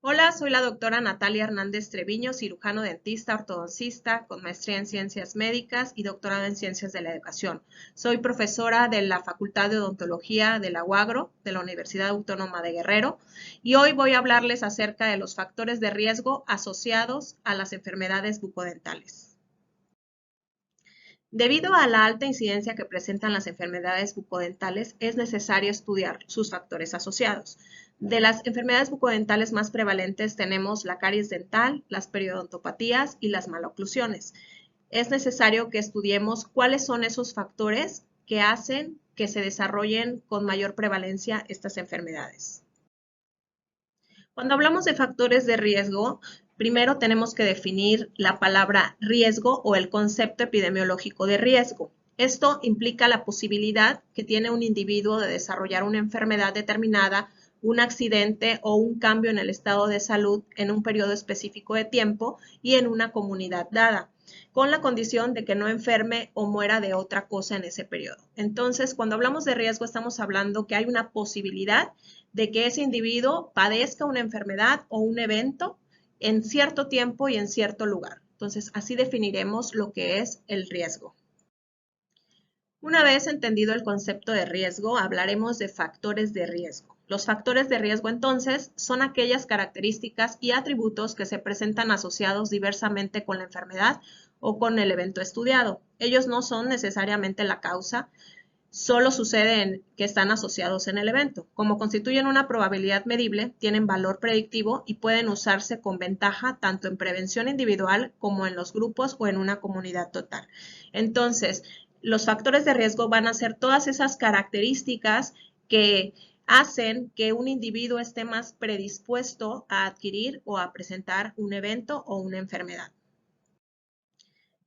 Hola, soy la doctora Natalia Hernández Treviño, cirujano dentista, ortodoncista, con maestría en ciencias médicas y doctorado en ciencias de la educación. Soy profesora de la Facultad de Odontología de la UAGRO, de la Universidad Autónoma de Guerrero, y hoy voy a hablarles acerca de los factores de riesgo asociados a las enfermedades bucodentales. Debido a la alta incidencia que presentan las enfermedades bucodentales, es necesario estudiar sus factores asociados. De las enfermedades bucodentales más prevalentes tenemos la caries dental, las periodontopatías y las maloclusiones. Es necesario que estudiemos cuáles son esos factores que hacen que se desarrollen con mayor prevalencia estas enfermedades. Cuando hablamos de factores de riesgo, primero tenemos que definir la palabra riesgo o el concepto epidemiológico de riesgo. Esto implica la posibilidad que tiene un individuo de desarrollar una enfermedad determinada, un accidente o un cambio en el estado de salud en un periodo específico de tiempo y en una comunidad dada, con la condición de que no enferme o muera de otra cosa en ese periodo. Entonces, cuando hablamos de riesgo, estamos hablando que hay una posibilidad de que ese individuo padezca una enfermedad o un evento en cierto tiempo y en cierto lugar. Entonces, así definiremos lo que es el riesgo. Una vez entendido el concepto de riesgo, hablaremos de factores de riesgo. Los factores de riesgo, entonces, son aquellas características y atributos que se presentan asociados diversamente con la enfermedad o con el evento estudiado. Ellos no son necesariamente la causa, solo suceden que están asociados en el evento. Como constituyen una probabilidad medible, tienen valor predictivo y pueden usarse con ventaja tanto en prevención individual como en los grupos o en una comunidad total. Entonces, los factores de riesgo van a ser todas esas características que hacen que un individuo esté más predispuesto a adquirir o a presentar un evento o una enfermedad.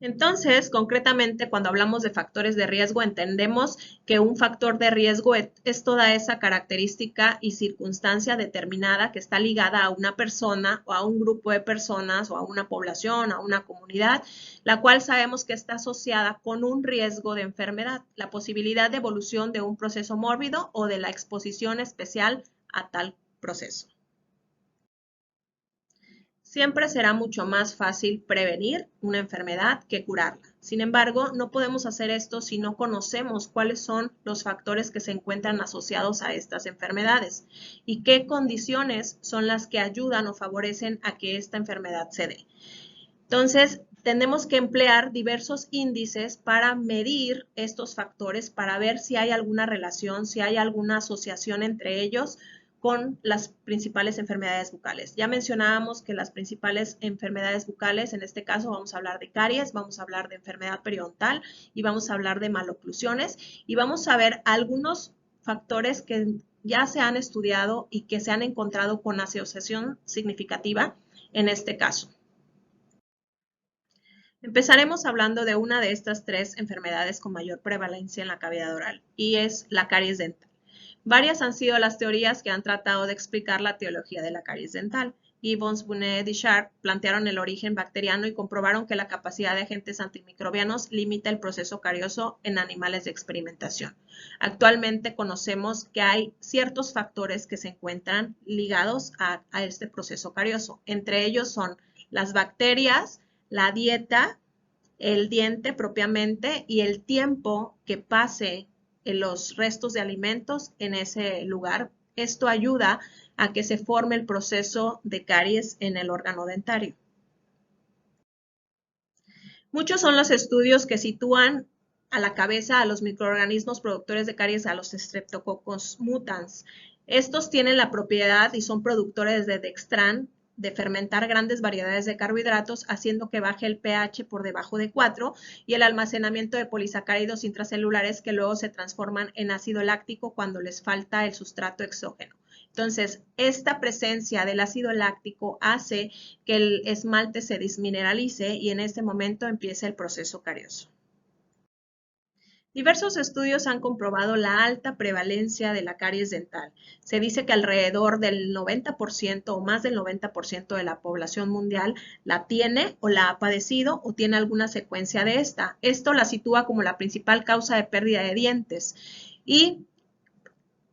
Entonces, concretamente, cuando hablamos de factores de riesgo, entendemos que un factor de riesgo es toda esa característica y circunstancia determinada que está ligada a una persona o a un grupo de personas o a una población, a una comunidad, la cual sabemos que está asociada con un riesgo de enfermedad, la posibilidad de evolución de un proceso mórbido o de la exposición especial a tal proceso. Siempre será mucho más fácil prevenir una enfermedad que curarla. Sin embargo, no podemos hacer esto si no conocemos cuáles son los factores que se encuentran asociados a estas enfermedades y qué condiciones son las que ayudan o favorecen a que esta enfermedad se dé. Entonces, tenemos que emplear diversos índices para medir estos factores, para ver si hay alguna relación, si hay alguna asociación entre ellos con las principales enfermedades bucales. Ya mencionábamos que las principales enfermedades bucales, en este caso vamos a hablar de caries, vamos a hablar de enfermedad periodontal y vamos a hablar de maloclusiones y vamos a ver algunos factores que ya se han estudiado y que se han encontrado con asociación significativa en este caso. Empezaremos hablando de una de estas tres enfermedades con mayor prevalencia en la cavidad oral y es la caries dental. Varias han sido las teorías que han tratado de explicar la etiología de la caries dental. Gibbons, Bunet y Sharp plantearon el origen bacteriano y comprobaron que la capacidad de agentes antimicrobianos limita el proceso carioso en animales de experimentación. Actualmente conocemos que hay ciertos factores que se encuentran ligados a este proceso carioso. Entre ellos son las bacterias, la dieta, el diente propiamente y el tiempo que pase en los restos de alimentos en ese lugar. Esto ayuda a que se forme el proceso de caries en el órgano dentario. Muchos son los estudios que sitúan a la cabeza a los microorganismos productores de caries, a los Streptococcus mutans. Estos tienen la propiedad y son productores de dextran, de fermentar grandes variedades de carbohidratos, haciendo que baje el pH por debajo de 4 y el almacenamiento de polisacáridos intracelulares que luego se transforman en ácido láctico cuando les falta el sustrato exógeno. Entonces, esta presencia del ácido láctico hace que el esmalte se desmineralice y en este momento empieza el proceso carioso. Diversos estudios han comprobado la alta prevalencia de la caries dental. Se dice que alrededor del 90% o más del 90% de la población mundial la tiene o la ha padecido o tiene alguna secuencia de esta. Esto la sitúa como la principal causa de pérdida de dientes y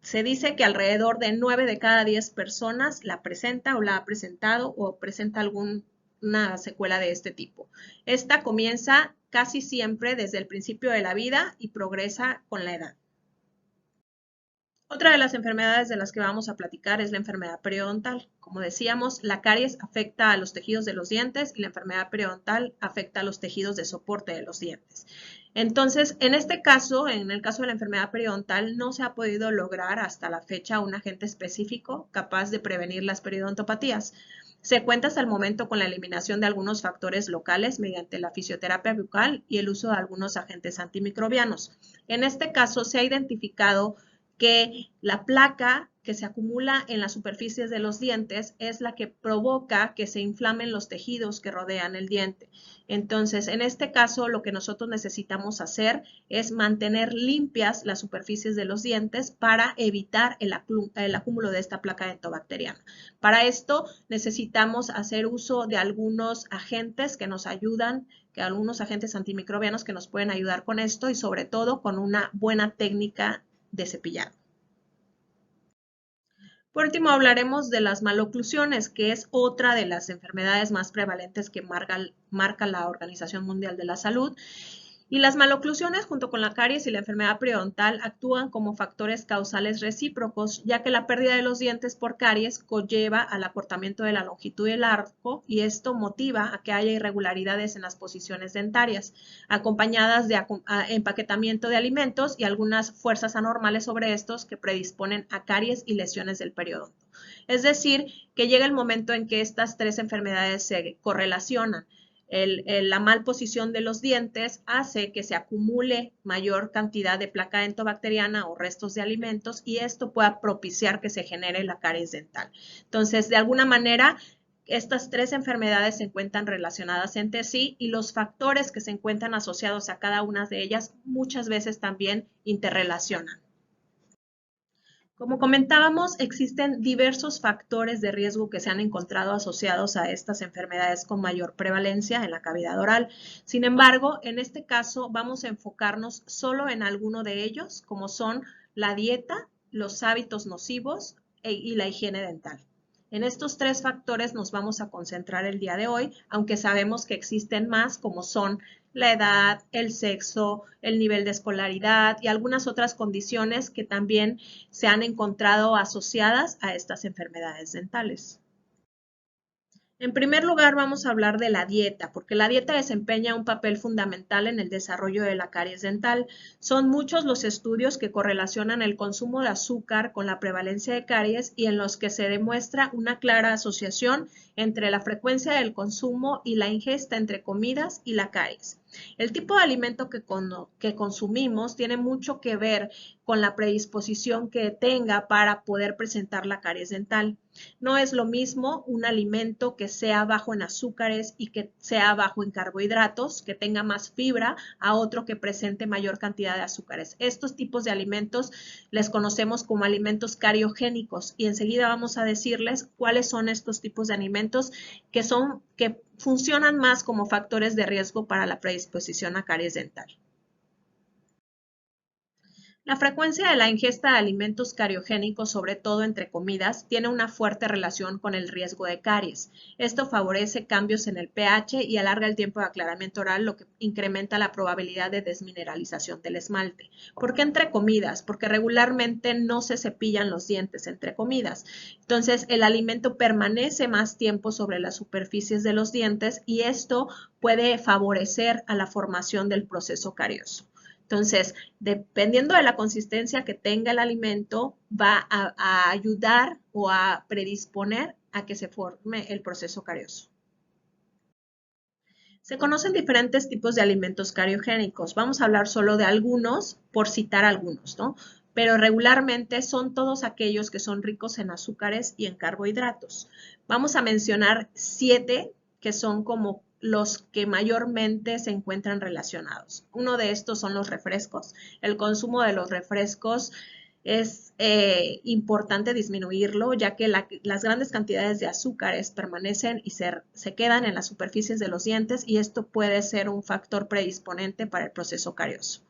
Se dice que alrededor de 9 de cada 10 personas la presenta o la ha presentado o presenta alguna secuela de este tipo. Esta comienza casi siempre desde el principio de la vida y progresa con la edad. Otra de las enfermedades de las que vamos a platicar es la enfermedad periodontal. Como decíamos, la caries afecta a los tejidos de los dientes y la enfermedad periodontal afecta a los tejidos de soporte de los dientes. Entonces, en este caso, en el caso de la enfermedad periodontal, no se ha podido lograr hasta la fecha un agente específico capaz de prevenir las periodontopatías. Se cuenta hasta el momento con la eliminación de algunos factores locales mediante la fisioterapia bucal y el uso de algunos agentes antimicrobianos. En este caso, se ha identificado que la placa que se acumula en las superficies de los dientes es la que provoca que se inflamen los tejidos que rodean el diente. Entonces, en este caso, lo que nosotros necesitamos hacer es mantener limpias las superficies de los dientes para evitar el acúmulo de esta placa dentobacteriana. Para esto, necesitamos hacer uso de algunos agentes que nos ayudan, algunos agentes antimicrobianos que nos pueden ayudar con esto y sobre todo con una buena técnica de cepillado. Por último, hablaremos de las maloclusiones, que es otra de las enfermedades más prevalentes que marca la Organización Mundial de la Salud. Y las maloclusiones, junto con la caries y la enfermedad periodontal, actúan como factores causales recíprocos, ya que la pérdida de los dientes por caries conlleva al acortamiento de la longitud del arco y esto motiva a que haya irregularidades en las posiciones dentarias, acompañadas de empaquetamiento de alimentos y algunas fuerzas anormales sobre estos que predisponen a caries y lesiones del periodonto. Es decir, que llega el momento en que estas tres enfermedades se correlacionan. La mal posición de los dientes hace que se acumule mayor cantidad de placa dentobacteriana o restos de alimentos y esto pueda propiciar que se genere la caries dental. Entonces, de alguna manera, estas tres enfermedades se encuentran relacionadas entre sí y los factores que se encuentran asociados a cada una de ellas muchas veces también interrelacionan. Como comentábamos, existen diversos factores de riesgo que se han encontrado asociados a estas enfermedades con mayor prevalencia en la cavidad oral. Sin embargo, en este caso vamos a enfocarnos solo en alguno de ellos, como son la dieta, los hábitos nocivos y la higiene dental. En estos tres factores nos vamos a concentrar el día de hoy, aunque sabemos que existen más como son la edad, el sexo, el nivel de escolaridad y algunas otras condiciones que también se han encontrado asociadas a estas enfermedades dentales. En primer lugar, vamos a hablar de la dieta, porque la dieta desempeña un papel fundamental en el desarrollo de la caries dental. Son muchos los estudios que correlacionan el consumo de azúcar con la prevalencia de caries y en los que se demuestra una clara asociación entre la frecuencia del consumo y la ingesta entre comidas y la caries. El tipo de alimento que consumimos tiene mucho que ver con la predisposición que tenga para poder presentar la caries dental. No es lo mismo un alimento que sea bajo en azúcares y que sea bajo en carbohidratos, que tenga más fibra, a otro que presente mayor cantidad de azúcares. Estos tipos de alimentos les conocemos como alimentos cariogénicos y enseguida vamos a decirles cuáles son estos tipos de alimentos que funcionan más como factores de riesgo para la predisposición a caries dental. La frecuencia de la ingesta de alimentos cariogénicos, sobre todo entre comidas, tiene una fuerte relación con el riesgo de caries. Esto favorece cambios en el pH y alarga el tiempo de aclaramiento oral, lo que incrementa la probabilidad de desmineralización del esmalte. ¿Por qué entre comidas? Porque regularmente no se cepillan los dientes entre comidas. Entonces, el alimento permanece más tiempo sobre las superficies de los dientes y esto puede favorecer a la formación del proceso carioso. Entonces, dependiendo de la consistencia que tenga el alimento, va a ayudar o a predisponer a que se forme el proceso carioso. Se conocen diferentes tipos de alimentos cariogénicos. Vamos a hablar solo de algunos, por citar algunos, ¿no? Pero regularmente son todos aquellos que son ricos en azúcares y en carbohidratos. Vamos a mencionar 7 que son como los que mayormente se encuentran relacionados. Uno de estos son los refrescos. El consumo de los refrescos es importante disminuirlo, ya que las grandes cantidades de azúcares permanecen y se quedan en las superficies de los dientes y esto puede ser un factor predisponente para el proceso carioso.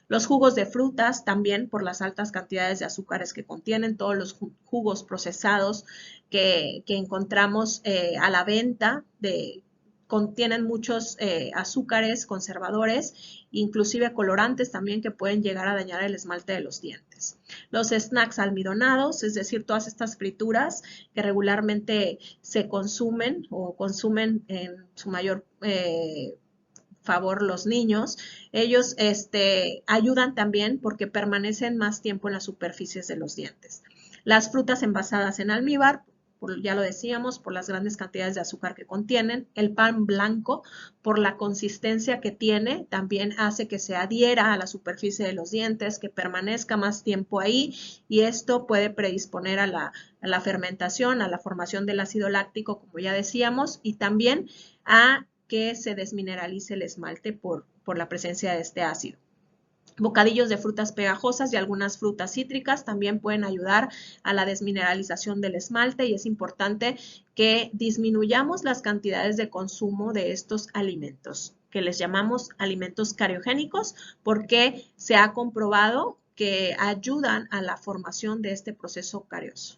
Los jugos de frutas también por las altas cantidades de azúcares que contienen, todos los jugos procesados que encontramos a la venta contienen muchos azúcares, conservadores, inclusive colorantes también que pueden llegar a dañar el esmalte de los dientes. Los snacks almidonados, es decir, todas estas frituras que regularmente se consumen o consumen en su mayor favor los niños, ellos ayudan también porque permanecen más tiempo en las superficies de los dientes. Las frutas envasadas en almíbar, ya lo decíamos, por las grandes cantidades de azúcar que contienen. El pan blanco, por la consistencia que tiene, también hace que se adhiera a la superficie de los dientes, que permanezca más tiempo ahí, y esto puede predisponer a la fermentación, a la formación del ácido láctico, como ya decíamos, y también a que se desmineralice el esmalte por la presencia de este ácido. Bocadillos de frutas pegajosas y algunas frutas cítricas también pueden ayudar a la desmineralización del esmalte y es importante que disminuyamos las cantidades de consumo de estos alimentos, que les llamamos alimentos cariogénicos, porque se ha comprobado que ayudan a la formación de este proceso carioso.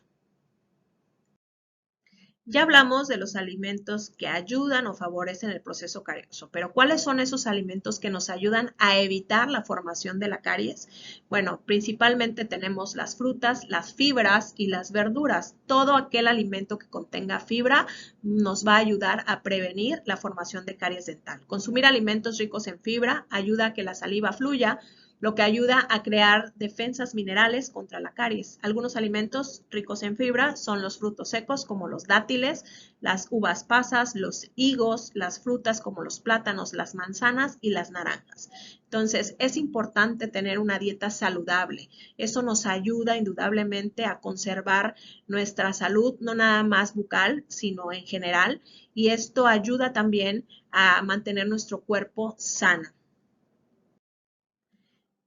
Ya hablamos de los alimentos que ayudan o favorecen el proceso carioso, pero ¿cuáles son esos alimentos que nos ayudan a evitar la formación de la caries? Bueno, principalmente tenemos las frutas, las fibras y las verduras. Todo aquel alimento que contenga fibra nos va a ayudar a prevenir la formación de caries dental. Consumir alimentos ricos en fibra ayuda a que la saliva fluya, lo que ayuda a crear defensas minerales contra la caries. Algunos alimentos ricos en fibra son los frutos secos como los dátiles, las uvas pasas, los higos, las frutas como los plátanos, las manzanas y las naranjas. Entonces, es importante tener una dieta saludable. Eso nos ayuda indudablemente a conservar nuestra salud, no nada más bucal, sino en general, y esto ayuda también a mantener nuestro cuerpo sano.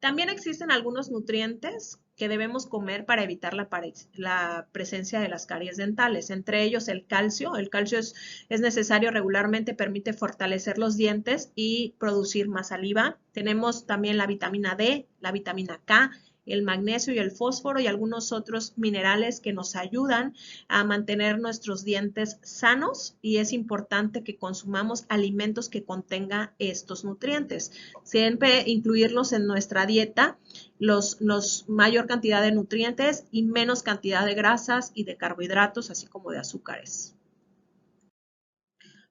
También existen algunos nutrientes que debemos comer para evitar la presencia de las caries dentales, entre ellos el calcio. El calcio es necesario regularmente, permite fortalecer los dientes y producir más saliva. Tenemos también la vitamina D, la vitamina K, el magnesio y el fósforo y algunos otros minerales que nos ayudan a mantener nuestros dientes sanos y es importante que consumamos alimentos que contengan estos nutrientes. Siempre incluirlos en nuestra dieta, los mayor cantidad de nutrientes y menos cantidad de grasas y de carbohidratos, así como de azúcares.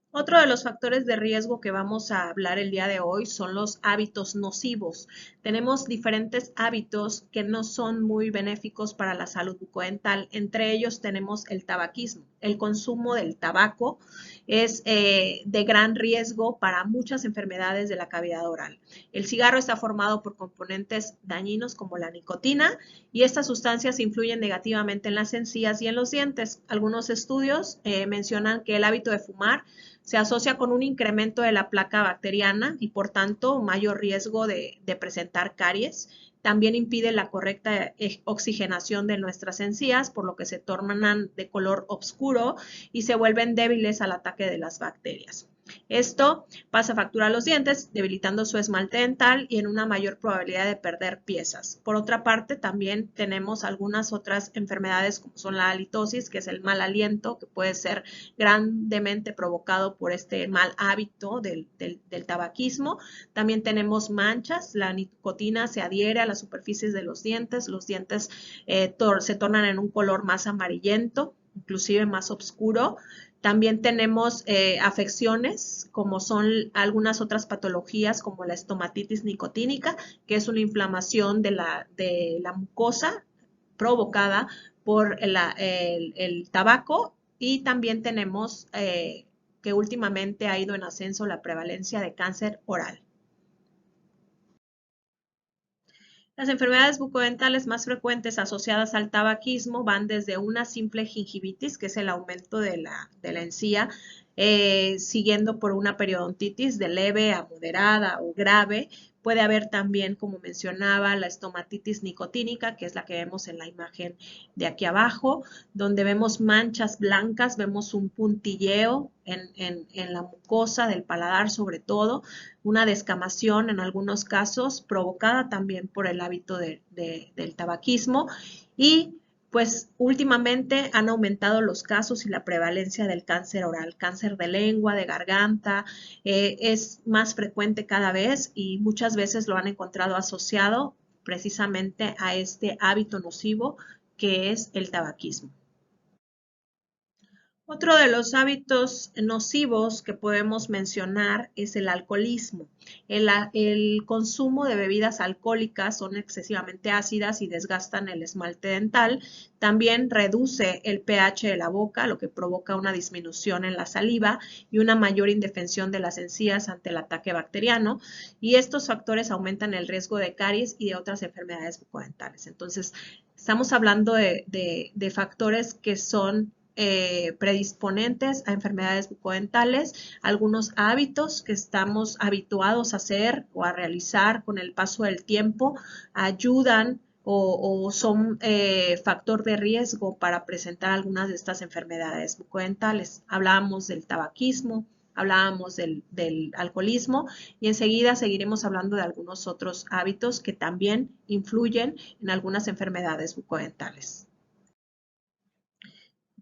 Otro de los factores de riesgo que vamos a hablar el día de hoy son los hábitos nocivos. Tenemos diferentes hábitos que no son muy benéficos para la salud bucodental. Entre ellos tenemos el tabaquismo. El consumo del tabaco es de gran riesgo para muchas enfermedades de la cavidad oral. El cigarro está formado por componentes dañinos como la nicotina y estas sustancias influyen negativamente en las encías y en los dientes. Algunos estudios mencionan que el hábito de fumar se asocia con un incremento de la placa bacteriana y por tanto mayor riesgo de presentar caries. También impide la correcta oxigenación de nuestras encías, por lo que se tornan de color oscuro y se vuelven débiles al ataque de las bacterias. Esto pasa factura a los dientes, debilitando su esmalte dental y en una mayor probabilidad de perder piezas. Por otra parte, también tenemos algunas otras enfermedades como son la halitosis, que es el mal aliento, que puede ser grandemente provocado por este mal hábito del tabaquismo. También tenemos manchas, la nicotina se adhiere a las superficies de los dientes se tornan en un color más amarillento, inclusive más oscuro. También tenemos afecciones como son algunas otras patologías como la estomatitis nicotínica, que es una inflamación de la mucosa provocada por el tabaco y también tenemos que últimamente ha ido en ascenso la prevalencia de cáncer oral. Las enfermedades bucodentales más frecuentes asociadas al tabaquismo van desde una simple gingivitis, que es el aumento de la encía, siguiendo por una periodontitis de leve a moderada o grave, Puede haber también, como mencionaba, la estomatitis nicotínica, que es la que vemos en la imagen de aquí abajo, donde vemos manchas blancas, vemos un puntilleo en la mucosa del paladar sobre todo, una descamación en algunos casos provocada también por el hábito del tabaquismo y pues últimamente han aumentado los casos y la prevalencia del cáncer oral, cáncer de lengua, de garganta, es más frecuente cada vez y muchas veces lo han encontrado asociado precisamente a este hábito nocivo que es el tabaquismo. Otro de los hábitos nocivos que podemos mencionar es el alcoholismo. El consumo de bebidas alcohólicas son excesivamente ácidas y desgastan el esmalte dental. También reduce el pH de la boca, lo que provoca una disminución en la saliva y una mayor indefensión de las encías ante el ataque bacteriano. Y estos factores aumentan el riesgo de caries y de otras enfermedades bucodentales. Entonces, estamos hablando de factores que son predisponentes a enfermedades bucodentales, algunos hábitos que estamos habituados a hacer o a realizar con el paso del tiempo ayudan o son factor de riesgo para presentar algunas de estas enfermedades bucodentales. Hablábamos del tabaquismo, hablábamos del alcoholismo y enseguida seguiremos hablando de algunos otros hábitos que también influyen en algunas enfermedades bucodentales.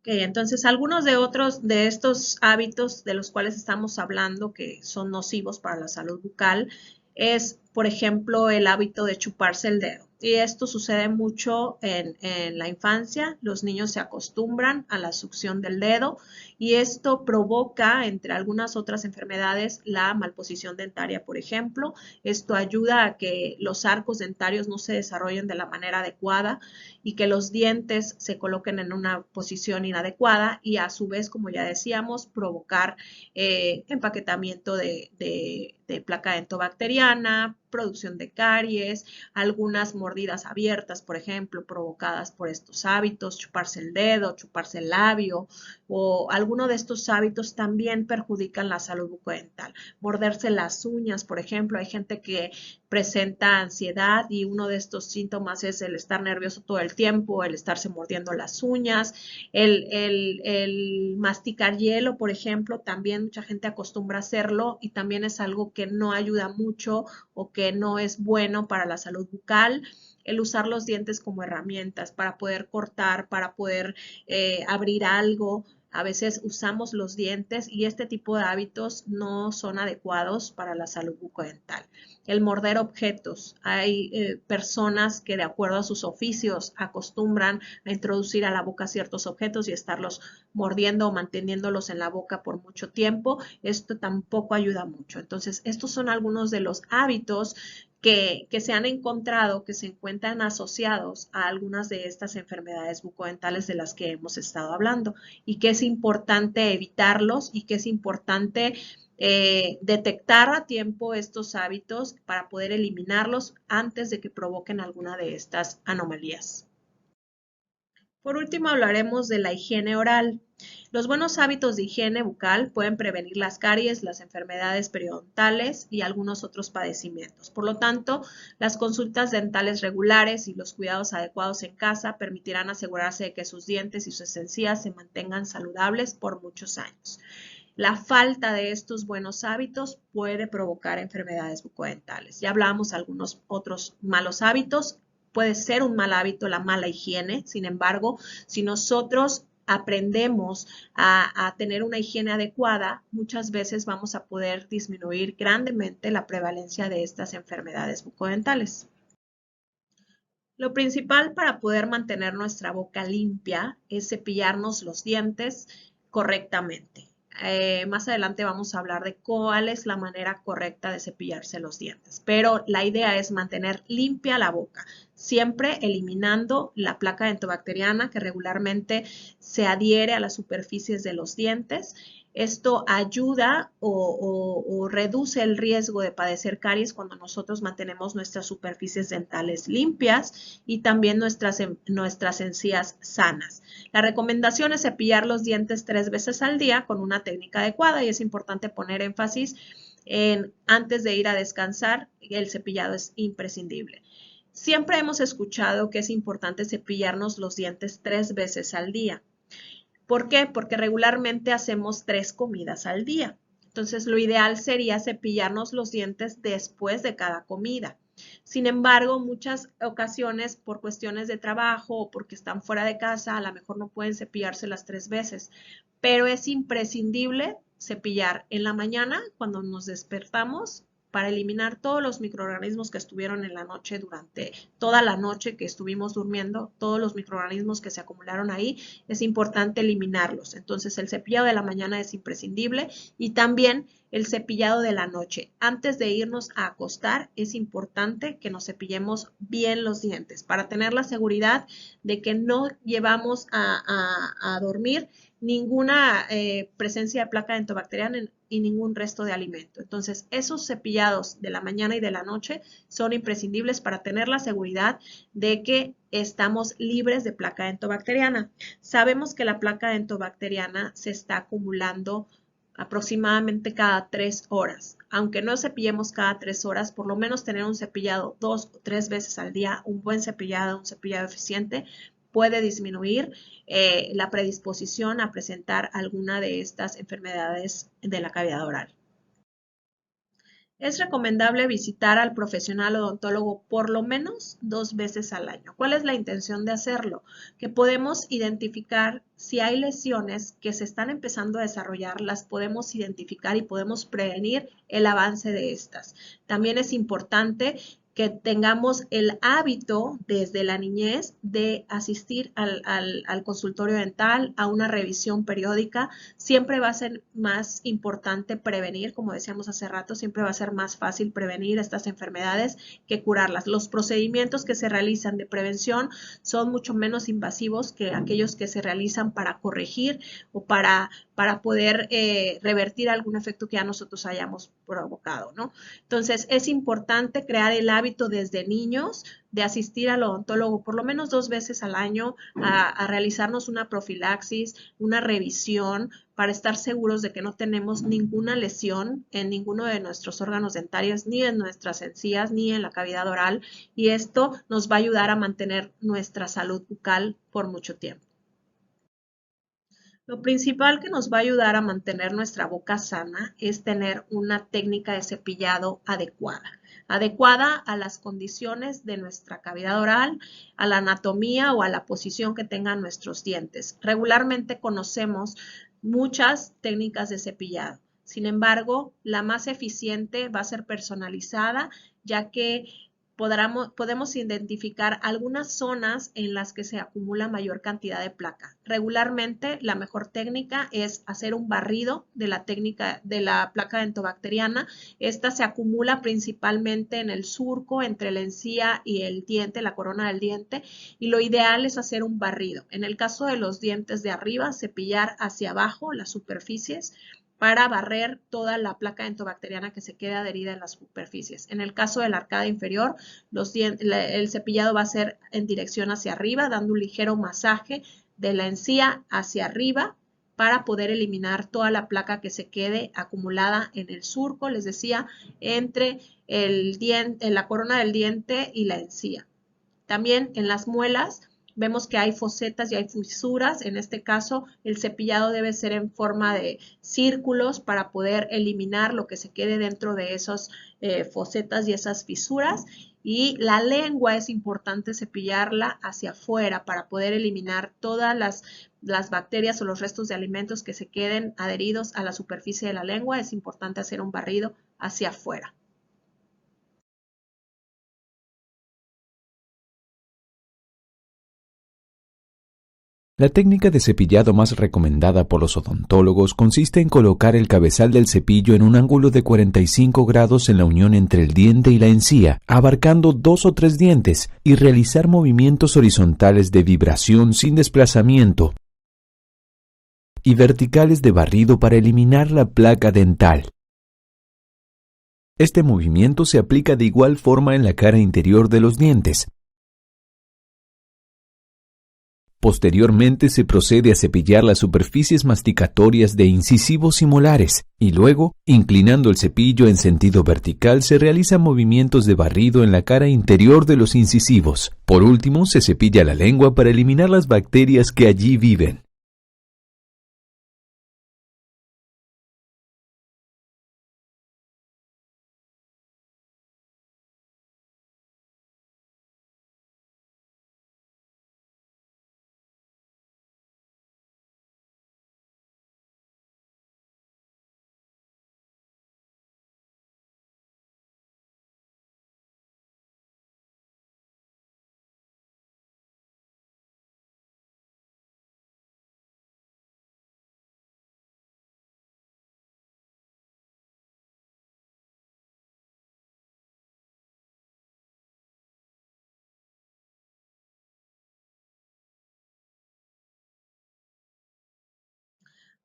Okay, entonces, algunos de estos hábitos de los cuales estamos hablando que son nocivos para la salud bucal es, por ejemplo, el hábito de chuparse el dedo. Y esto sucede mucho en la infancia. Los niños se acostumbran a la succión del dedo y esto provoca, entre algunas otras enfermedades, la malposición dentaria, por ejemplo. Esto ayuda a que los arcos dentarios no se desarrollen de la manera adecuada y que los dientes se coloquen en una posición inadecuada y a su vez, como ya decíamos, provocar empaquetamiento de placa dentobacteriana, producción de caries, algunas mordidas abiertas, por ejemplo, provocadas por estos hábitos, chuparse el dedo, chuparse el labio o alguno de estos hábitos también perjudican la salud bucodental. Morderse las uñas, por ejemplo, hay gente que presenta ansiedad y uno de estos síntomas es el estar nervioso todo el tiempo, el estarse mordiendo las uñas, el masticar hielo, por ejemplo, también mucha gente acostumbra a hacerlo y también es algo que no ayuda mucho o que no es bueno para la salud bucal. El usar los dientes como herramientas para poder cortar, para poder abrir algo. A veces usamos los dientes y este tipo de hábitos no son adecuados para la salud bucodental. El morder objetos. Hay personas que de acuerdo a sus oficios acostumbran a introducir a la boca ciertos objetos y estarlos mordiendo o manteniéndolos en la boca por mucho tiempo. Esto tampoco ayuda mucho. Entonces, estos son algunos de los hábitos que se han encontrado, que se encuentran asociados a algunas de estas enfermedades bucodentales de las que hemos estado hablando y que es importante evitarlos y que es importante detectar a tiempo estos hábitos para poder eliminarlos antes de que provoquen alguna de estas anomalías. Por último, hablaremos de la higiene oral. Los buenos hábitos de higiene bucal pueden prevenir las caries, las enfermedades periodontales y algunos otros padecimientos. Por lo tanto, las consultas dentales regulares y los cuidados adecuados en casa permitirán asegurarse de que sus dientes y sus encías se mantengan saludables por muchos años. La falta de estos buenos hábitos puede provocar enfermedades bucodentales. Ya hablamos de algunos otros malos hábitos. Puede ser un mal hábito la mala higiene. Sin embargo, si nosotros aprendemos a tener una higiene adecuada, muchas veces vamos a poder disminuir grandemente la prevalencia de estas enfermedades bucodentales. Lo principal para poder mantener nuestra boca limpia es cepillarnos los dientes correctamente. Más adelante vamos a hablar de cuál es la manera correcta de cepillarse los dientes, pero la idea es mantener limpia la boca, siempre eliminando la placa dentobacteriana que regularmente se adhiere a las superficies de los dientes. Esto ayuda o reduce el riesgo de padecer caries cuando nosotros mantenemos nuestras superficies dentales limpias y también nuestras encías sanas. La recomendación es cepillar los dientes 3 veces al día con una técnica adecuada y es importante poner énfasis antes de ir a descansar, el cepillado es imprescindible. Siempre hemos escuchado que es importante cepillarnos los dientes 3 veces al día. ¿Por qué? Porque regularmente hacemos 3 comidas al día. Entonces, lo ideal sería cepillarnos los dientes después de cada comida. Sin embargo, muchas ocasiones por cuestiones de trabajo o porque están fuera de casa, a lo mejor no pueden cepillarse las 3 veces, pero es imprescindible cepillar en la mañana cuando nos despertamos para eliminar todos los microorganismos que estuvieron en la noche durante toda la noche que estuvimos durmiendo, todos los microorganismos que se acumularon ahí, es importante eliminarlos. Entonces, el cepillado de la mañana es imprescindible y también el cepillado de la noche. Antes de irnos a acostar, es importante que nos cepillemos bien los dientes para tener la seguridad de que no llevamos a dormir ninguna presencia de placa dentobacteriana y ningún resto de alimento. Entonces, esos cepillados de la mañana y de la noche son imprescindibles para tener la seguridad de que estamos libres de placa dentobacteriana. Sabemos que la placa dentobacteriana se está acumulando aproximadamente cada 3 horas. Aunque no cepillemos cada 3 horas, por lo menos tener un cepillado 2 o 3 veces al día, un buen cepillado, un cepillado eficiente, puede disminuir la predisposición a presentar alguna de estas enfermedades de la cavidad oral. Es recomendable visitar al profesional odontólogo por lo menos 2 veces al año. ¿Cuál es la intención de hacerlo? Que podemos identificar si hay lesiones que se están empezando a desarrollar, las podemos identificar y podemos prevenir el avance de estas. También es importante que tengamos el hábito desde la niñez de asistir al consultorio dental, a una revisión periódica. Siempre va a ser más importante prevenir, como decíamos hace rato, siempre va a ser más fácil prevenir estas enfermedades que curarlas. Los procedimientos que se realizan de prevención son mucho menos invasivos que aquellos que se realizan para corregir o para poder revertir algún efecto que ya nosotros hayamos provocado, ¿no? Entonces, es importante crear el hábito desde niños de asistir al odontólogo por lo menos 2 veces al año a realizarnos una profilaxis, una revisión para estar seguros de que no tenemos ninguna lesión en ninguno de nuestros órganos dentarios, ni en nuestras encías, ni en la cavidad oral, y esto nos va a ayudar a mantener nuestra salud bucal por mucho tiempo. Lo principal que nos va a ayudar a mantener nuestra boca sana es tener una técnica de cepillado adecuada a las condiciones de nuestra cavidad oral, a la anatomía o a la posición que tengan nuestros dientes. Regularmente conocemos muchas técnicas de cepillado. Sin embargo, la más eficiente va a ser personalizada, ya que podemos identificar algunas zonas en las que se acumula mayor cantidad de placa. Regularmente, la mejor técnica es hacer un barrido de la placa dentobacteriana. Esta se acumula principalmente en el surco, entre la encía y el diente, la corona del diente, y lo ideal es hacer un barrido. En el caso de los dientes de arriba, cepillar hacia abajo las superficies para barrer toda la placa dentobacteriana que se quede adherida en las superficies. En el caso de la arcada inferior, el cepillado va a ser en dirección hacia arriba, dando un ligero masaje de la encía hacia arriba para poder eliminar toda la placa que se quede acumulada en el surco, les decía, entre la corona del diente y la encía. También en las muelas vemos que hay fosetas y hay fisuras. En este caso, el cepillado debe ser en forma de círculos para poder eliminar lo que se quede dentro de esas fosetas y esas fisuras. Y la lengua es importante cepillarla hacia afuera para poder eliminar todas las bacterias o los restos de alimentos que se queden adheridos a la superficie de la lengua. Es importante hacer un barrido hacia afuera. La técnica de cepillado más recomendada por los odontólogos consiste en colocar el cabezal del cepillo en un ángulo de 45 grados en la unión entre el diente y la encía, abarcando 2 o 3 dientes, y realizar movimientos horizontales de vibración sin desplazamiento y verticales de barrido para eliminar la placa dental. Este movimiento se aplica de igual forma en la cara interior de los dientes. Posteriormente se procede a cepillar las superficies masticatorias de incisivos y molares, y luego, inclinando el cepillo en sentido vertical, se realizan movimientos de barrido en la cara interior de los incisivos. Por último, se cepilla la lengua para eliminar las bacterias que allí viven.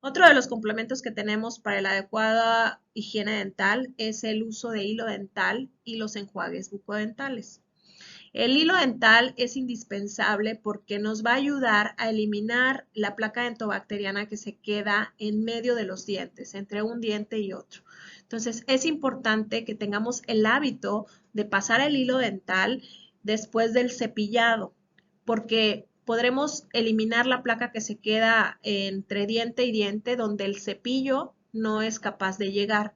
Otro de los complementos que tenemos para la adecuada higiene dental es el uso de hilo dental y los enjuagues bucodentales. El hilo dental es indispensable porque nos va a ayudar a eliminar la placa dentobacteriana que se queda en medio de los dientes, entre un diente y otro. Entonces, es importante que tengamos el hábito de pasar el hilo dental después del cepillado, porque podremos eliminar la placa que se queda entre diente y diente donde el cepillo no es capaz de llegar.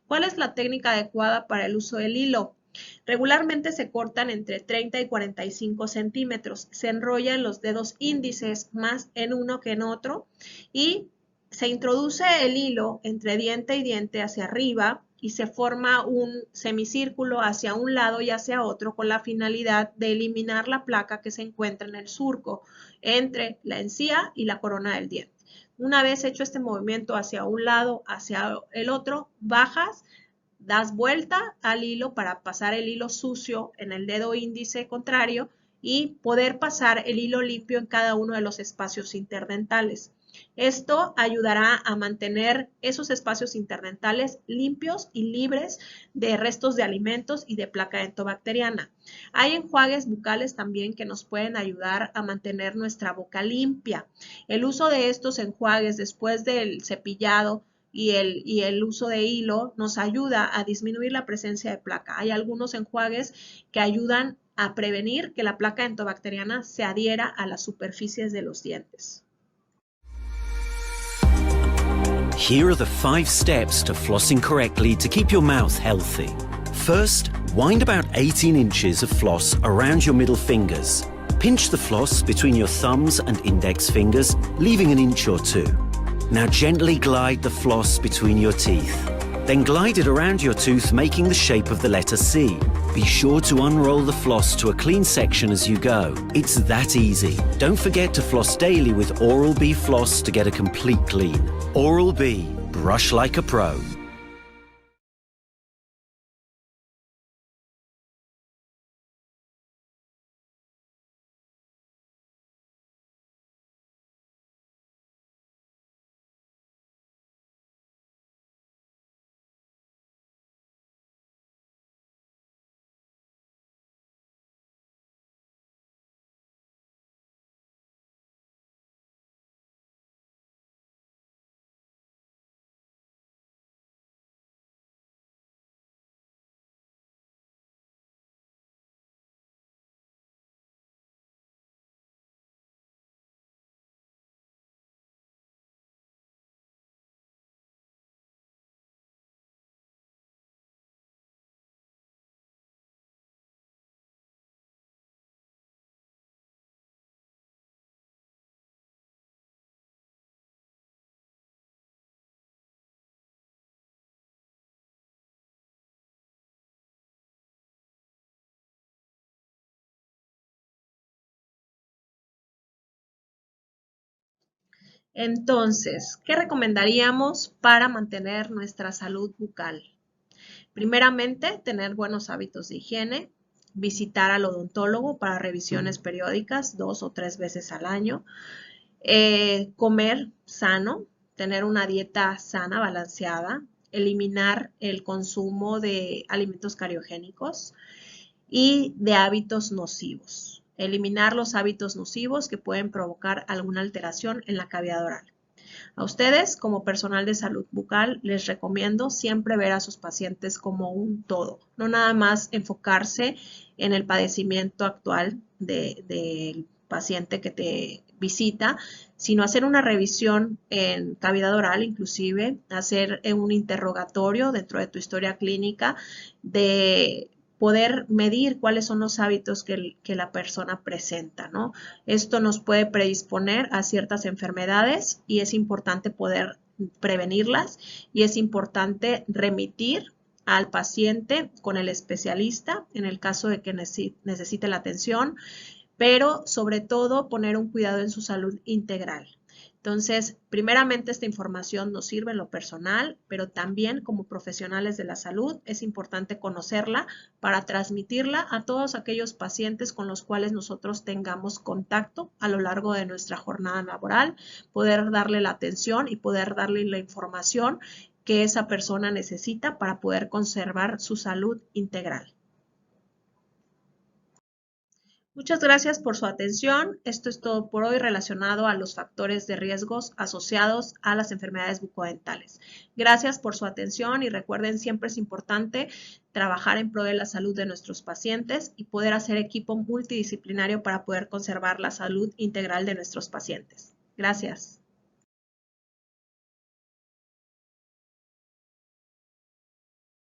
¿Cuál es la técnica adecuada para el uso del hilo? Regularmente se cortan entre 30 y 45 centímetros. Se enrolla en los dedos índices más en uno que en otro y se introduce el hilo entre diente y diente hacia arriba y se forma un semicírculo hacia un lado y hacia otro con la finalidad de eliminar la placa que se encuentra en el surco entre la encía y la corona del diente. Una vez hecho este movimiento hacia un lado, hacia el otro, bajas, das vuelta al hilo para pasar el hilo sucio en el dedo índice contrario y poder pasar el hilo limpio en cada uno de los espacios interdentales. Esto ayudará a mantener esos espacios interdentales limpios y libres de restos de alimentos y de placa dentobacteriana. Hay enjuagues bucales también que nos pueden ayudar a mantener nuestra boca limpia. El uso de estos enjuagues después del cepillado y el uso de hilo nos ayuda a disminuir la presencia de placa. Hay algunos enjuagues que ayudan a prevenir que la placa dentobacteriana se adhiera a las superficies de los dientes. Here are the 5 steps to flossing correctly to keep your mouth healthy. First, wind about 18 inches of floss around your middle fingers. Pinch the floss between your thumbs and index fingers, leaving an inch or 2. Now gently glide the floss between your teeth. Then glide it around your tooth, making the shape of the letter C. Be sure to unroll the floss to a clean section as you go. It's that easy. Don't forget to floss daily with Oral-B Floss to get a complete clean. Oral-B, brush like a pro. Entonces, ¿qué recomendaríamos para mantener nuestra salud bucal? Primeramente, tener buenos hábitos de higiene, visitar al odontólogo para revisiones periódicas 2 o 3 veces al año, comer sano, tener una dieta sana, balanceada, eliminar el consumo de alimentos cariogénicos y de hábitos nocivos. eliminar los hábitos nocivos que pueden provocar alguna alteración en la cavidad oral. A ustedes, como personal de salud bucal, les recomiendo siempre ver a sus pacientes como un todo, no nada más enfocarse en el padecimiento actual del paciente que te visita, sino hacer una revisión en cavidad oral, inclusive hacer un interrogatorio dentro de tu historia clínica de poder medir cuáles son los hábitos que la persona presenta, ¿no? Esto nos puede predisponer a ciertas enfermedades y es importante poder prevenirlas y es importante remitir al paciente con el especialista en el caso de que necesite la atención, pero sobre todo poner un cuidado en su salud integral. Entonces, primeramente esta información nos sirve en lo personal, pero también como profesionales de la salud es importante conocerla para transmitirla a todos aquellos pacientes con los cuales nosotros tengamos contacto a lo largo de nuestra jornada laboral, poder darle la atención y poder darle la información que esa persona necesita para poder conservar su salud integral. Muchas gracias por su atención. Esto es todo por hoy relacionado a los factores de riesgos asociados a las enfermedades bucodentales. Gracias por su atención y recuerden, siempre es importante trabajar en pro de la salud de nuestros pacientes y poder hacer equipo multidisciplinario para poder conservar la salud integral de nuestros pacientes. Gracias.